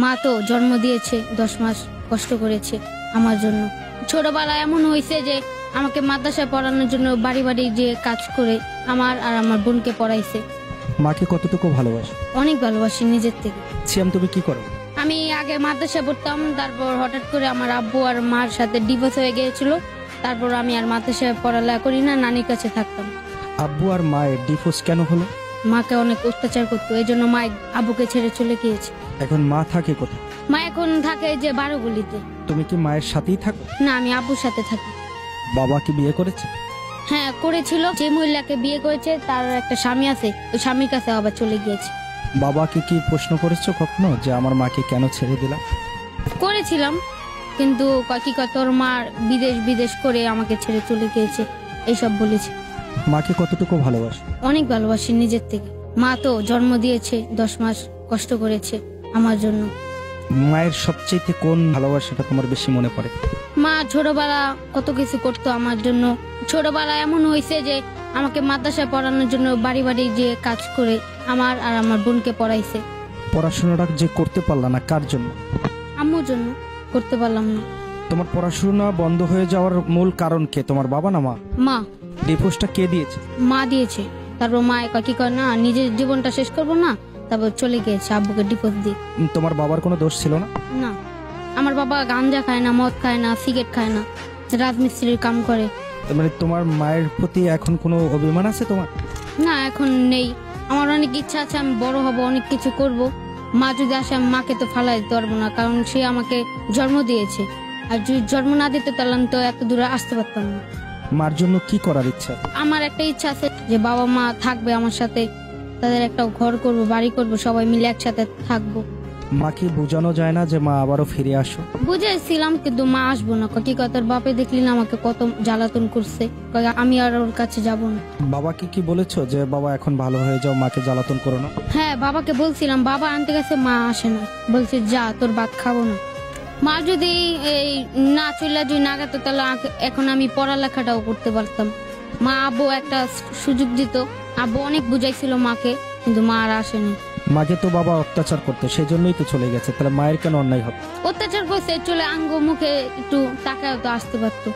মা তো জন্ম দিয়েছে, 10 মাস কষ্ট করেছে আমার জন্য। ছোটবেলায় এমন হয়েছে যে আমাকে মাদ্রাসায় পড়ানোর জন্য বাড়ি বাড়ি যে কাজ করে আমার আর আমার বোনকে পড়াইছে। মাকে কতটুকু ভালোবাসো? অনেক ভালোবাসি নিজের থেকে। সিয়াম, তুমি কি করো? আমি আগে মাদ্রাসায় পড়তাম, তারপর হঠাৎ করে আমার আব্বু আর মার সাথে ডিভোর্স হয়ে গিয়েছিল। তারপর আমি আর মাদ্রাসায় পড়ালেখা করি না, নানির কাছে থাকতাম। আব্বু আর মায়ের ডিভোর্স কেন হলো? মাকে অনেক অত্যাচার করতো, এই জন্য মা আব্বুকে ছেড়ে চলে গিয়েছে। এখন মা থাকে কোথায়? মা এখন থাকে যে 12 গলিতে। তুমি কি মায়ের সাথেই থাকো? না, আমি আব্বুর সাথে থাকি। বাবা কি বিয়ে করেছে? হ্যাঁ করেছিল, যে মহিলাকে বিয়ে করেছে তার একটা স্বামী আছে, ওই স্বামীর কাছে আবার চলে গিয়েছে। বাবাকে কি প্রশ্ন করেছো কখনো যে আমার মাকে কেন ছেড়ে দিলাম? করেছিলাম, কিন্তু কি কয় তোর মা বিদেশ করে আমাকে ছেড়ে চলে গিয়েছে, এইসব বলেছে। মাকে কতটুকু ভালোবাসো? অনেক ভালোবাসি নিজের থেকে। মা তো জন্ম দিয়েছে, 10 মাস কষ্ট করেছে আমার জন্য। মায়ের সবচেয়ে কোন ভালোবাসাটা তোমার বেশি মনে পড়ে? মা ছোটবেলা কত কিছু করতো আমার জন্য। ছোটবেলা এমন হয়েছে যে আমাকে মাদ্রাসায় পড়ানোর জন্য বাড়ি বাড়ি যে কাজ করে আমার আর আমার বোনকে পড়াইছে। পড়াশোনাটা যে করতে পারলা না কার জন্য? আম্মুর জন্য করতে পারলাম না। তোমার পড়াশোনা বন্ধ হয়ে যাওয়ার মূল কারণ কে, তোমার বাবা না মা? মা। ডিভোর্সটা কে দিয়েছে? মা দিয়েছে। তারপর মা কি করে না, নিজের জীবনটা শেষ করবো না, তারপর চলে গিয়েছে আব্বুকে ডিভোর্স দিয়ে। তোমার বাবার কোনো দোষ ছিল না? না, আমার বাবা গাঞ্জা খায় না, মদ খায় না, সিগারেট খায় না, রাজমিস্ত্রির কাম করে। মানে তোমার মায়ের প্রতি এখন কোনো অভিমান আছে তোমার? না, এখন নেই। আমার অনেক ইচ্ছা আছে, আমি বড় হব, অনেক কিছু করব। মা যদি আসে আমি মাকে তো ফালাই দিতে পারবো না, কারণ সে আমাকে জন্ম দিয়েছে। আর যদি জন্ম না দিতে তাহলে তো এত দূরে আসতে পারতাম না। মার জন্য কি করার ইচ্ছা? আমার একটা ইচ্ছা আছে যে বাবা মা থাকবে আমার সাথে, তাদের একটা ঘর করব, বাড়ি করব, সবাই মিলে একসাথে থাকবো। মাকে বোঝানো যায় না যে মা আবারও ফিরে আসো? বুঝেছিলাম, কিন্তু মা আসবো না। কি কথার বাপে দেখলি না আমাকে কত জ্বালাতন করছে, আমি আর ওর কাছে যাব না। বাবাকে কি বলেছো যে বাবা এখন ভালো হয়ে যাও, মাকে জ্বালাতন করো না? হ্যাঁ, বাবাকে বলছিলাম, বাবা আনতে গেছে, মা আসে না, বলছে যা তোর ভাত খাবো না। মা যদি এই না চলে যদি না গেতো তাহলে এখন আমি পড়ালেখাটাও করতে পারতাম। মা আব্বু একটা সুযোগ দিত, আব্বু অনেক বুঝাইছিল মাকে, কিন্তু মা আর আসেনি। মাকে তো বাবা অত্যাচার করতো, সেই জন্যই তো চলে গেছে, তাহলে মায়ের কেন অন্যায় হবে? অত্যাচার করছে, চলে আঙ্গ মুখে একটু টাকাও তো আসতে পারতো।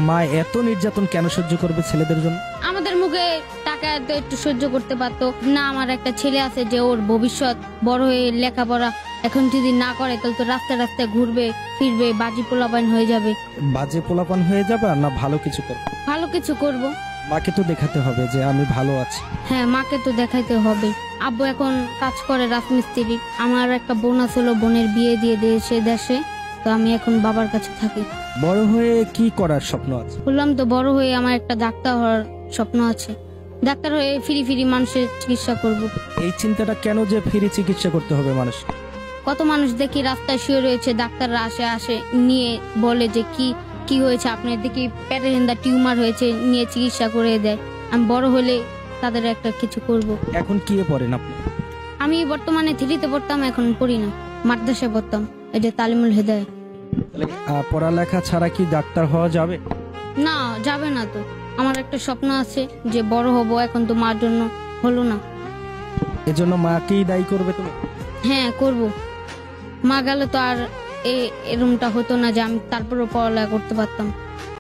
মা এত নির্যাতন কেন সহ্য করবে ছেলেদের জন্য? আমাদের মুখে টাকা তো একটু সহ্য করতে পারতো না। আমার একটা ছেলে আছে যে ওর ভবিষ্যৎ, বড় হয়ে লেখাপড়া এখন যদি না করে তাহলে তো রাস্তায় রাস্তায় ঘুরবে ফিরবে, বাজি পোলাপান হয়ে যাবে। বাজে পোলাপান হয়ে যাবে না ভালো কিছু করবে? ভালো কিছু করব। মাকে তো দেখাতে হবে যে আমি ভালো আছি। হ্যাঁ, মাকে তো দেখাইতে হবে। আব্বু এখন কাজ করে রাজমিস্ত্রি। আমার একটা বোন আছে, বোনের বিয়ে দিয়ে দিয়েছে দেশে, তো আমি এখন বাবার কাছে থাকি। বড় হয়ে কি করার স্বপ্ন আছে? বললাম তো, বড় হয়ে আমার একটা ডাক্তার হওয়ার স্বপ্ন আছে। ডাক্তার হয়ে ফ্রি ফ্রি মানুষের চিকিৎসা করব। এই চিন্তাটা কেন যে ফ্রি চিকিৎসা করতে হবে মানুষ? কত মানুষ দেখি রাস্তায় শুয়ে রয়েছে, ডাক্তাররা আসে নিয়ে বলে যে কি হয়েছে আপনার, দেখি পেটে হেন্দা টিউমার হয়েছে, নিয়ে চিকিৎসা করে দেয়। আমি বড় হলে তাদের একটা কিছু করব। এখন কি পড়েন আপনি? আমি বর্তমানে 3তে পড়তাম, এখন পড়ি না, মাদ্রাসায় পড়তাম, এই যে তালিমুল হেদায়েত। পড়ালেখা ছাড়া কি ডাক্তার হওয়া যাবে? না, যাবে না তো। আমার একটা স্বপ্ন আছে যে বড় হব, এখন তো মার জন্য হলো না। এজন্য মাকেই দায়ী করবে তুমি? হ্যাঁ, করব। মা গেলে তো আর এরকমটা হতো না যে আমি তারপরও পড়ালেখা করতে পারতাম।